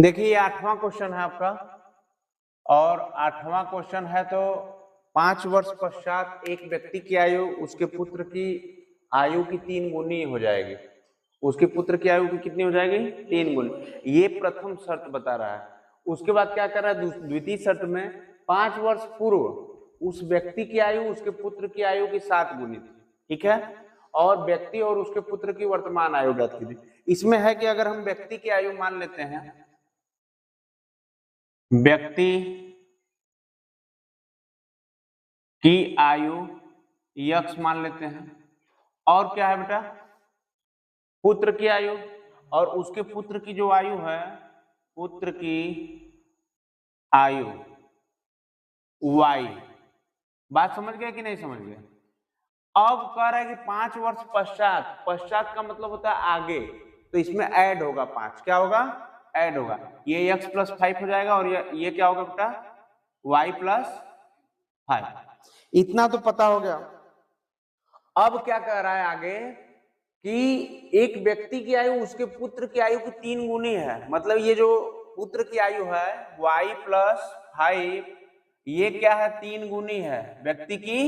देखिए ये 8वां क्वेश्चन है आपका और 8वां क्वेश्चन है तो 5 वर्ष पश्चात एक व्यक्ति की आयु उसके पुत्र की आयु की 3 गुनी हो जाएगी। उसके पुत्र की आयु की कितनी हो जाएगी? 3 गुनी। ये प्रथम शर्त बता रहा है। उसके बाद क्या कर रहा है? द्वितीय शर्त में 5 वर्ष पूर्व उस व्यक्ति की आयु उसके पुत्र की आयु की 7 गुनी थी, ठीक है, और व्यक्ति और उसके पुत्र की वर्तमान आयु ज्ञात कीजिए। इसमें है कि अगर हम व्यक्ति की आयु मान लेते हैं, व्यक्ति की आयु यक्स मान लेते हैं, और क्या है बेटा? पुत्र की आयु, और उसके पुत्र की जो आयु है, पुत्र की आयु वाई। बात समझ गए कि नहीं समझ गए? अब कह रहा है कि 5 वर्ष पश्चात, पश्चात का मतलब होता है आगे, तो इसमें ऐड होगा 5। क्या होगा? ऐड होगा। ये x प्लस 5 हो जाएगा और ये क्या होगा बेटा? y plus 5। इतना तो पता हो गया। अब क्या कह रहा है आगे कि एक व्यक्ति की आयु उसके पुत्र की आयु की 3 गुनी है। मतलब ये जो पुत्र की आयु है y प्लस 5, ये क्या है? 3 गुनी है व्यक्ति की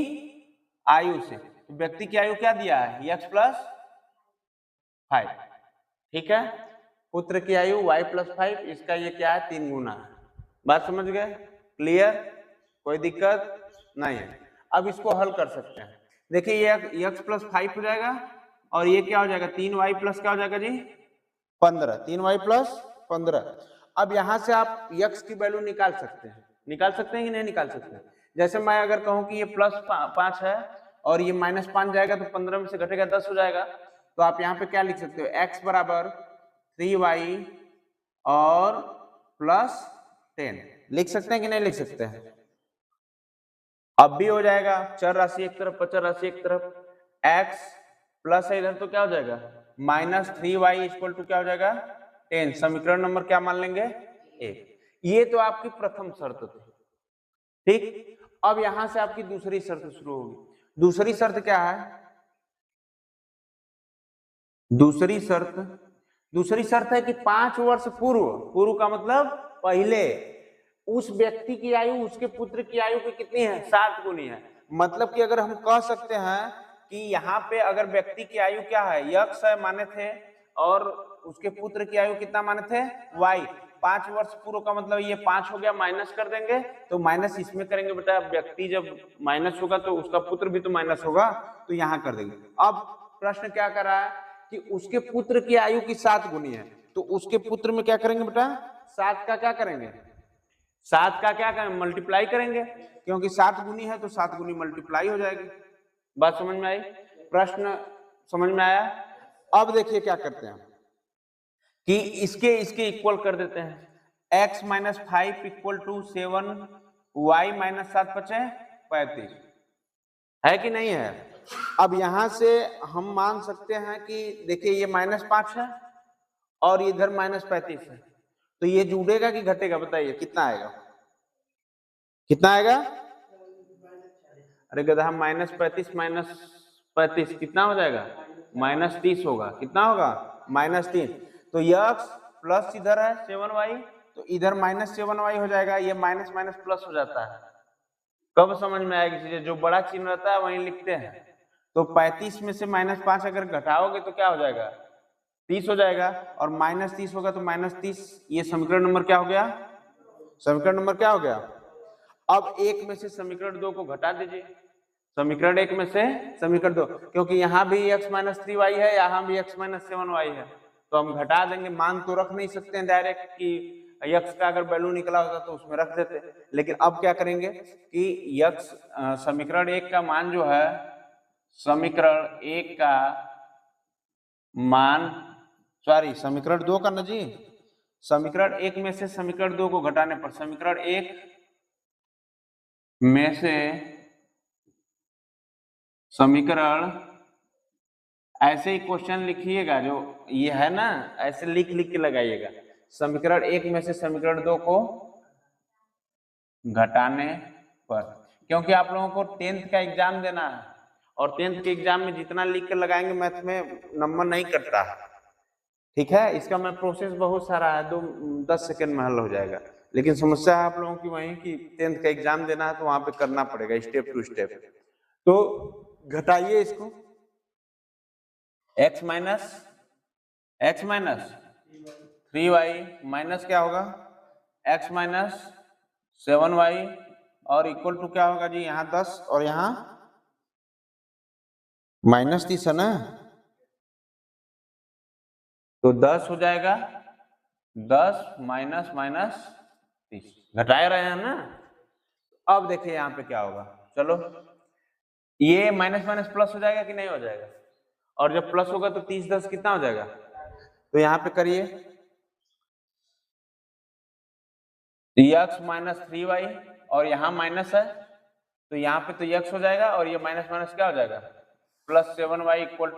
आयु से। तो व्यक्ति की आयु क्या दिया है? x प्लस 5, ठीक है। पुत्र की आयु y प्लस 5, इसका ये क्या है? 3 गुना है। बात समझ गए? क्लियर? कोई दिक्कत नहीं है। अब इसको हल कर सकते हैं। देखिए ये x प्लस 5 हो जाएगा और ये क्या हो जाएगा? 3y प्लस क्या हो जाएगा जी? 15। 3y plus 15। अब यहां से आप x की वैल्यू निकाल सकते हैं। निकाल सकते हैं कि नहीं निकाल सकते हैं? जैसे मैं अगर कहूं कि ये प्लस 5 है और ये माइनस 5 जाएगा तो 15 में से घटेगा 10 हो जाएगा। तो आप यहाँ पे क्या लिख सकते हो? x बराबर 3y और प्लस 10 लिख सकते हैं कि नहीं लिख सकते हैं? अब भी हो जाएगा। चर राशि एक तरफ, अचर राशि एक तरफ। x प्लस है इधर तो क्या हो जाएगा? माइनस 3y इक्वल टू क्या हो जाएगा? 10। समीकरण नंबर क्या मान लेंगे? 1। ये तो आपकी प्रथम शर्त थी, ठीक। अब यहां से आपकी दूसरी शर्त शुरू होगी। दूसरी शर्त क्या है? दूसरी शर्त है कि 5 वर्ष पूर्व, पूर्व का मतलब पहले, उस व्यक्ति की आयु उसके पुत्र की आयु की कितनी है? 7 गुनी है। मतलब कि अगर हम कह सकते हैं कि यहाँ पे अगर व्यक्ति की आयु क्या है? यक्स है माने थे, और उसके पुत्र की आयु कितना माने थे? y। 5 वर्ष पूर्व का मतलब ये 5 हो गया, माइनस कर देंगे तो माइनस इसमें करेंगे बेटा। व्यक्ति जब माइनस होगा तो उसका पुत्र भी तो माइनस होगा, तो यहाँ कर देंगे। अब प्रश्न क्या कर रहा है कि उसके पुत्र की आयु की 7 गुनी है, तो उसके पुत्र में क्या करेंगे बेटा? 7 का क्या करेंगे? 7 का क्या करेंगे? मल्टीप्लाई करेंगे, क्योंकि 7 गुनी है तो 7 गुनी मल्टीप्लाई हो जाएगी। बात समझ में आई? प्रश्न समझ में आया? अब देखिए क्या करते हैं कि इसके इक्वल कर देते हैं। x minus 5 equal to 7, y minus 7 बचे 35, है कि नहीं है? अब यहां से हम मान सकते हैं कि देखिए ये माइनस 5 है और इधर माइनस 35 है, तो ये जुड़ेगा कि घटेगा? बताइए कितना आएगा? कितना आएगा? अरे गधा, माइनस 35 कितना हो जाएगा? माइनस 30 होगा। कितना होगा? माइनस 3। तो यक्स प्लस इधर है 7y, तो इधर माइनस 7y हो जाएगा। ये माइनस माइनस प्लस हो जाता है। कब समझ में आएगी चीजें? जो बड़ा चिन्ह रहता है वहीं लिखते हैं। तो 35 में से माइनस 5 अगर घटाओगे तो क्या हो जाएगा? 30 हो जाएगा, और माइनस 30 होगा तो माइनस 30। ये समीकरण नंबर क्या हो गया? समीकरण नंबर क्या हो गया? अब 1 में से समीकरण 2 को घटा दीजिए। समीकरण 1 में से समीकरण 2, क्योंकि यहाँ भी x माइनस 3y है, यहाँ भी x माइनस 7y है, तो हम घटा देंगे। मान तो रख नहीं सकते हैं डायरेक्ट कि x का अगर वैल्यू निकला होता तो उसमें रख देते, लेकिन अब क्या करेंगे कि x समीकरण 1 का मान जो है, समीकरण 1 का मान, सॉरी समीकरण 2 का ना जी, समीकरण 1 में से समीकरण 2 को घटाने पर समीकरण 1 में से समीकरण, ऐसे ही क्वेश्चन लिखिएगा जो ये है ना, ऐसे लिख के लगाइएगा। समीकरण 1 में से समीकरण 2 को घटाने पर, क्योंकि आप लोगों को 10th का एग्जाम देना है और 10th के एग्जाम में जितना लिख के लगाएंगे मैथ में नंबर नहीं कटता है। ठीक है, इसका मैं प्रोसेस बहुत सारा है, 10 सेकंड में हल हो जाएगा, लेकिन समस्या है आप लोगों की वही कि 10th का एग्जाम देना है तो वहां पे करना पड़ेगा स्टेप टू स्टेप। तो घटाइए इसको, x माइनस 3y माइनस क्या होगा x माइनस 7y और इक्वल टू क्या होगा जी, यहाँ 10 और यहाँ माइनस 30 है ना, तो 10 हो जाएगा, 10 माइनस माइनस 30, घटा रहे हैं ना। अब देखिए यहाँ पे क्या होगा, चलो ये माइनस माइनस प्लस हो जाएगा कि नहीं हो जाएगा, और जब प्लस होगा तो 30 10 कितना हो जाएगा, तो यहाँ पे करिए x माइनस 3y और यहाँ माइनस है तो यहाँ पे तो x हो जाएगा और ये माइनस माइनस क्या हो जाएगा, प्लस 7y इक्वल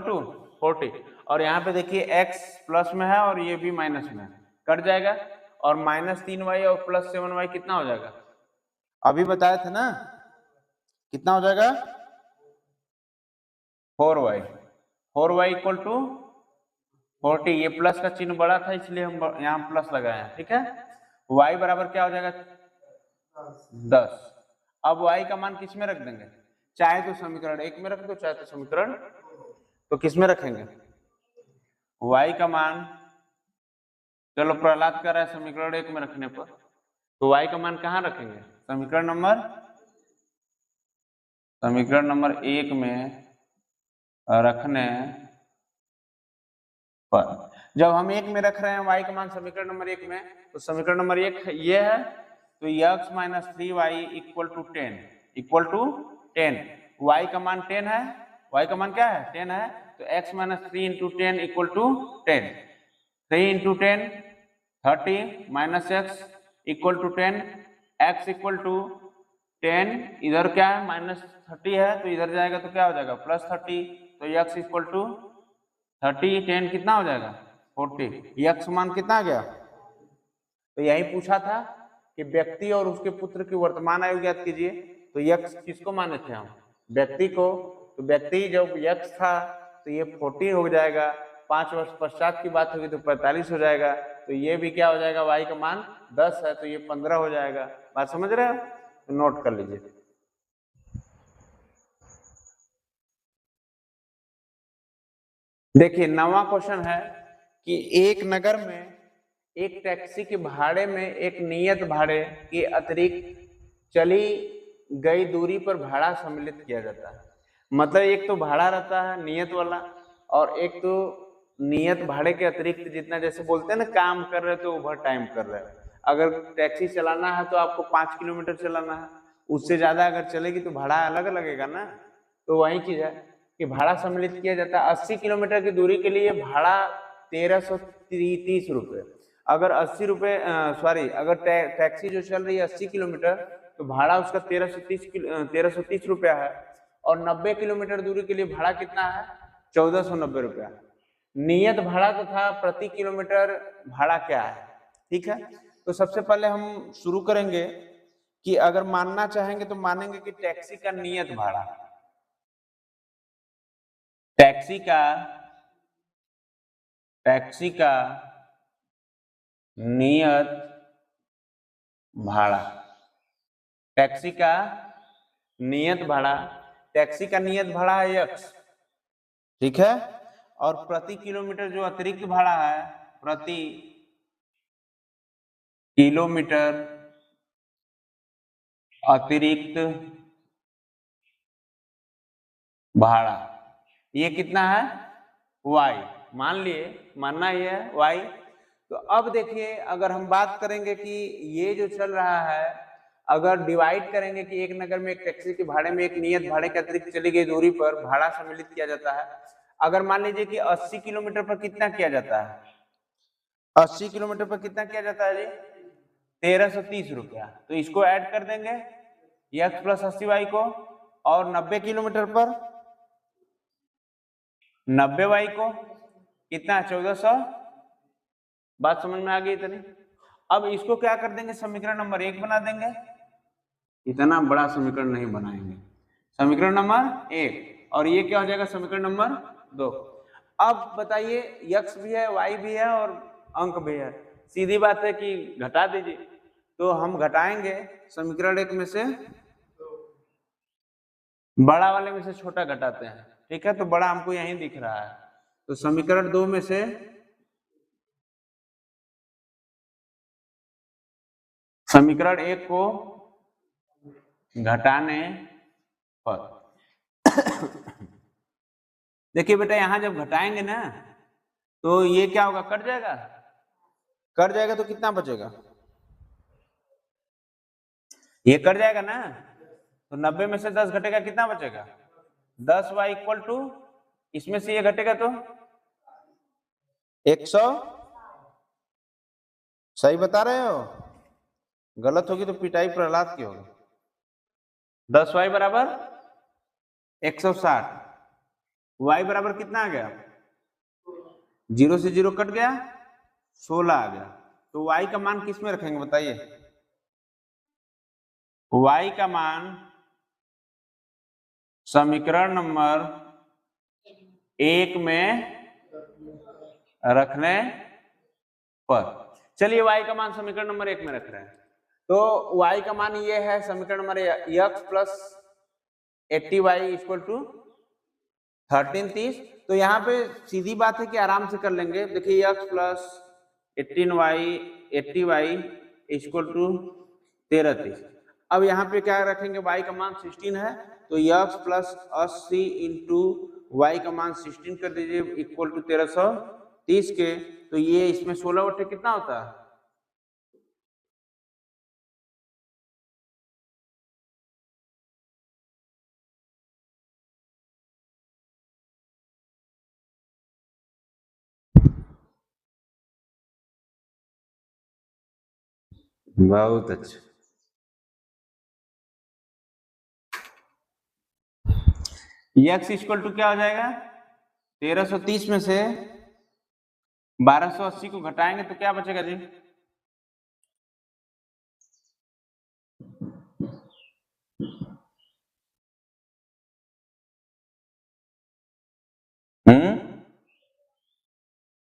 टू 40 और यहाँ पे देखिए x प्लस में है और ये भी माइनस में है, कट जाएगा और माइनस 3y और प्लस 7y कितना हो जाएगा, अभी बताए थे ना, कितना हो जाएगा 4y इक्वल टू 40, ये प्लस का चिन्ह बड़ा था इसलिए हम यहाँ प्लस लगाए हैं, ठीक है। y बराबर क्या हो जाएगा 10। अब y का मान किस में रख देंगे, चाहे तो समीकरण 1 में रख दो, चाहे तो समीकरण, तो किस में रखेंगे y का मान, चलो प्रहलाद कर रहा है समीकरण 1 में रखने पर, तो y का मान कहाँ रखेंगे, समीकरण नंबर 1 में रखने पर, जब हम 1 में रख रहे हैं y का मान समीकरण नंबर 1 में, तो समीकरण नंबर 1 ये है, तो x minus 3y equal to 10, y का मान 10 है, y का मान क्या है 10 है, तो x minus 3 into 10 equal to 10, 3 into 10 30 minus x equal to 10, x equal to 10, इधर क्या है माइनस 30 है तो इधर जाएगा तो क्या हो जाएगा प्लस 30, तो x इक्वल टू 30 10 कितना हो जाएगा 40, x मान कितना आ गया, तो यही पूछा था कि व्यक्ति और उसके पुत्र की वर्तमान आयु ज्ञात कीजिए, तो x किसको माने थे हम, व्यक्ति को, तो व्यक्ति जब x था तो ये 40 हो जाएगा, 5 वर्ष पश्चात की बात होगी तो 45 हो जाएगा, तो ये भी क्या हो जाएगा, y का मान 10 है तो ये 15 हो जाएगा, बात समझ रहे हो, तो नोट कर लीजिए। देखिए 9वां क्वेश्चन है कि एक नगर में एक टैक्सी के भाड़े में एक नियत भाड़े के अतिरिक्त चली गई दूरी पर भाड़ा सम्मिलित किया जाता है, मतलब एक तो भाड़ा रहता है नियत वाला और एक तो नियत भाड़े के अतिरिक्त जितना, जैसे बोलते हैं ना काम कर रहे तो ओवर टाइम कर रहे हैं, अगर टैक्सी चलाना है तो आपको 5 किलोमीटर चलाना है, उससे ज्यादा अगर चलेगी तो भाड़ा अलग लगेगा ना, तो वही चीज है कि भाड़ा सम्मिलित किया जाता है। 80 किलोमीटर की दूरी के लिए भाड़ा 1330 रुपये, अगर 80 रुपये अगर टैक्सी जो चल रही है 80 किलोमीटर तो भाड़ा उसका 1330 रुपया है, और 90 किलोमीटर दूरी के लिए भाड़ा कितना है 1490 रुपया। नियत भाड़ा तथा प्रति किलोमीटर भाड़ा क्या है, ठीक है। तो सबसे पहले हम शुरू करेंगे कि अगर मानना चाहेंगे तो मानेंगे कि टैक्सी का नियत भाड़ा, टैक्सी का नियत भाड़ा, टैक्सी का नियत भाड़ा है x, ठीक है, और प्रति किलोमीटर जो अतिरिक्त भाड़ा है, प्रति किलोमीटर अतिरिक्त भाड़ा ये कितना है y, मान लिए, मानना ही है y। तो अब देखिए अगर हम बात करेंगे कि ये जो चल रहा है, अगर डिवाइड करेंगे कि एक नगर में एक टैक्सी के भाड़े में एक नियत भाड़े के अतिरिक्त चली गई दूरी पर भाड़ा सम्मिलित किया जाता है, अगर मान लीजिए कि 80 किलोमीटर पर कितना किया जाता है, 80 किलोमीटर पर कितना किया जाता है जी 1330 रुपया, तो इसको ऐड कर देंगे x प्लस 80y को, और 90 किलोमीटर पर 90y को कितना 1400, बात समझ में आ गई इतनी। अब इसको क्या कर देंगे समीकरण नंबर 1 बना देंगे, इतना बड़ा समीकरण नहीं बनाएंगे, समीकरण नंबर 1, और ये क्या हो जाएगा समीकरण नंबर 2। अब बताइए यक्स भी है, वाई भी है और अंक भी है, सीधी बात है कि घटा दीजिए। तो हम घटाएंगे समीकरण एक में से बड़ा वाले में से छोटा घटाते हैं, ठीक है। तो बड़ा हमको यहीं दिख रहा है, तो समीकरण 2 में से समीकरण 1 को घटाने पर देखिए बेटा यहां जब घटाएंगे ना तो ये क्या होगा, कट जाएगा, कट जाएगा तो कितना बचेगा, ये कट जाएगा ना, तो 90 में से 10 घटेगा, कितना बचेगा 10y इक्वल टू, इसमें से ये घटेगा तो 100। सही बता रहे हो, गलत होगी तो पिटाई प्रहलाद की होगी। 10y बराबर 160, y बराबर कितना आ गया, 0 से 0 कट गया, 16 आ गया। तो y का मान किस में रखेंगे बताइए, y का मान समीकरण नंबर 1 में रखने पर, चलिए y का मान समीकरण नंबर 1 में रख रहे हैं, तो y का मान ये है समीकरण number x plus 80y equal to 1330। तो यहाँ पे सीधी बात है कि आराम से कर लेंगे, देखिए x plus 80y equal to 1330। अब यहाँ पे क्या रखेंगे, y का मान 16 है, तो x प्लस 80 इंटू वाई का मान 16 कर दीजिए इक्वल टू 1330 के, तो ये इसमें 16 बटे कितना होता है, बहुत अच्छा। x इक्वल टू क्या हो जाएगा, 1330 में से 1280 को घटाएंगे तो क्या बचेगा जी, हम्म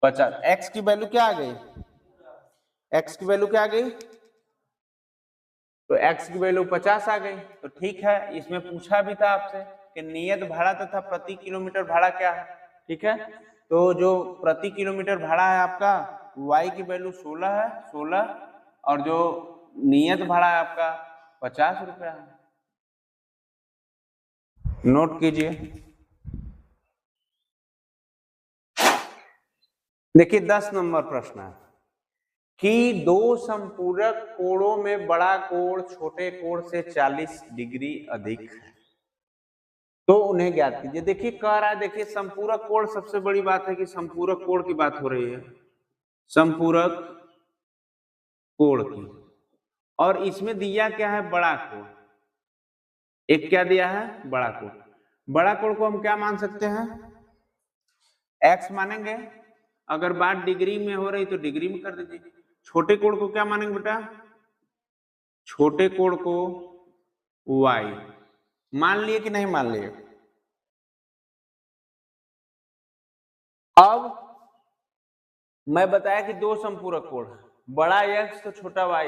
50। x की वैल्यू क्या आ गई, x की वैल्यू क्या आ गई, तो x की वैल्यू 50 आ गई। तो ठीक है, इसमें पूछा भी था आपसे कि नियत भाड़ा तथा प्रति किलोमीटर भाड़ा क्या है, ठीक है। तो जो प्रति किलोमीटर भाड़ा है आपका, y की वैल्यू 16 है, 16, और जो नियत भाड़ा है आपका 50 रुपया है, नोट कीजिए। देखिए 10 नंबर प्रश्न है कि दो संपूरक कोणों में बड़ा कोण छोटे कोण से 40 डिग्री अधिक है, तो उन्हें ज्ञात कीजिए। देखिए कह रहा है, देखिए संपूरक कोण, सबसे बड़ी बात है कि संपूरक कोण की बात हो रही है, संपूरक कोण की, और इसमें दिया क्या है, बड़ा कोण। एक क्या दिया है, बड़ा कोण। बड़ा कोण को हम क्या मान सकते हैं, x मानेंगे, अगर बात डिग्री में हो रही तो डिग्री में कर दीजिए। छोटे कोण को क्या मानेंगे बेटा, छोटे कोण को y मान लिए कि नहीं मान लिए। अब मैं बताया कि दो संपूरक कोण, बड़ा x तो छोटा y,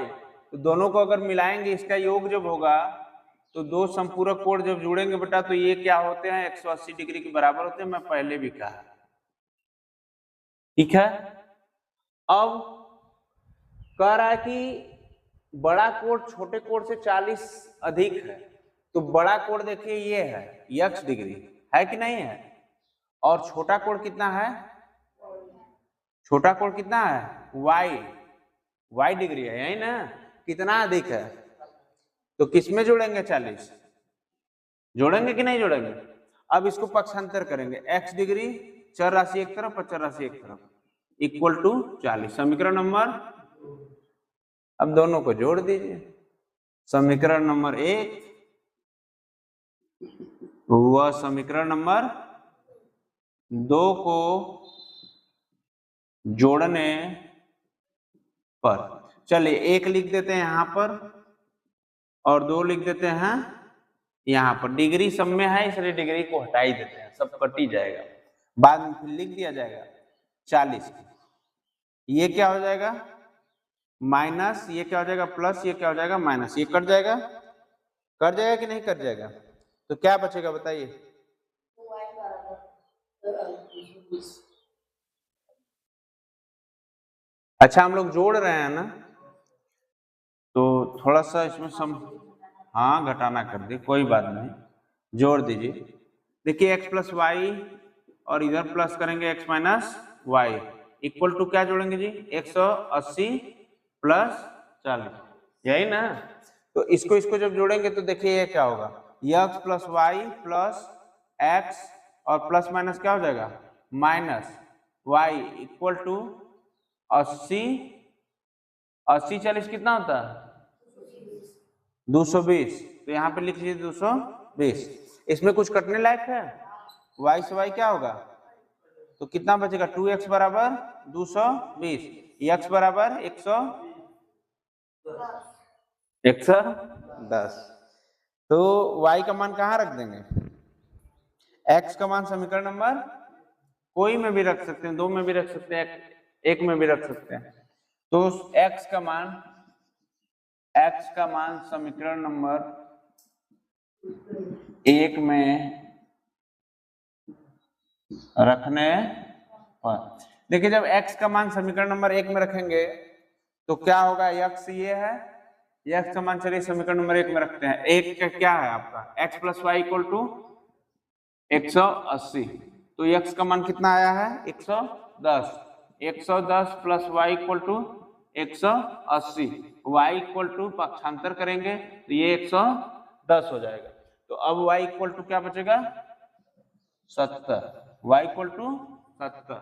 तो दोनों को अगर मिलाएंगे, इसका योग जब होगा तो दो संपूरक कोण जब जुड़ेंगे बेटा, तो ये क्या होते हैं, 180 डिग्री के बराबर होते हैं, मैं पहले भी कहा, ठीक है। अब कह रहा है कि बड़ा कोण छोटे कोण से 40 अधिक है, तो बड़ा कोण देखिए ये है x डिग्री, है कि नहीं है, और छोटा कोण कितना है, छोटा कोण कितना है, y डिग्री है, यही ना, कितना अधिक है, तो किसमें जोड़ेंगे, 40 जोड़ेंगे कि नहीं जोड़ेंगे। अब इसको पक्षांतर करेंगे, x डिग्री चर राशि एक तरफ और चर राशि एक तरफ, इक्वल टू 40। समीकरण नंबर, अब दोनों को जोड़ दीजिए, समीकरण नंबर 1 व समीकरण नंबर 2 को जोड़ने पर, चलिए 1 लिख देते हैं यहां पर और 2 लिख देते हैं यहां पर। डिग्री सब में है इसलिए डिग्री को हटा ही देते हैं, सब कट ही जाएगा। बाद में फिर लिख दिया जाएगा 40। ये क्या हो जाएगा माइनस, ये क्या हो जाएगा प्लस, ये क्या हो जाएगा माइनस, ये कट जाएगा कि नहीं कट जाएगा? तो क्या बचेगा बताइए? अच्छा हम लोग जोड़ रहे हैं ना, तो थोड़ा सा इसमें हाँ घटाना कर दे, कोई बात नहीं, जोड़ दीजिए। देखिए x प्लस वाई और इधर प्लस करेंगे x minus Y equal to क्या जोड़ेंगे जी 180 प्लस 40, यही ना? तो इसको जब जोड़ेंगे तो देखिए ये क्या होगा, x plus Y plus X और प्लस माइनस क्या हो जाएगा माइनस वाई इक्वल टू 80 80 40 कितना होता है 220। तो यहाँ पे लिख लीजिए 220। इसमें कुछ कटने लायक है? y से y क्या होगा, तो कितना बचेगा 2x बराबर 220, x बराबर 110। तो y का मान कहाँ रख देंगे? x का मान समीकरण नंबर कोई में भी रख सकते हैं, 2 में भी रख सकते हैं, 1 में भी रख सकते हैं। तो x का मान समीकरण नंबर 1 में रखने पर, देखिए जब x का मान समीकरण नंबर 1 में रखेंगे तो क्या होगा, x ये है, x का मान चलिए समीकरण नंबर 1 में रखते हैं। 1 का क्या है आपका x plus Y equal to 180, तो x का मान कितना आया है 110, 110 plus Y equal to 180, y equal to पक्षांतर करेंगे तो ये 110 हो जाएगा। तो अब y इक्वल टू क्या बचेगा 70, y इक्वल टू 70।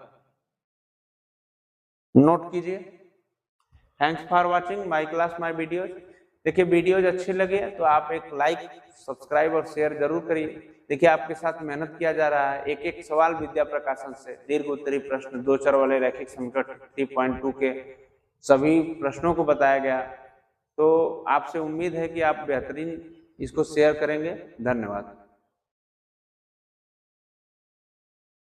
नोट कीजिए। Thanks for watching my class my videos. देखिए वीडियोज अच्छे लगे तो आप एक लाइक सब्सक्राइब और शेयर जरूर करिए। देखिए आपके साथ मेहनत किया जा रहा है, एक एक सवाल विद्या प्रकाशन से दीर्घ उत्तरीय प्रश्न 2 चर वाले रैखिक समीकरण 3.2 के सभी प्रश्नों को बताया गया। तो आपसे उम्मीद है कि आप बेहतरीन इसको शेयर करेंगे। धन्यवाद।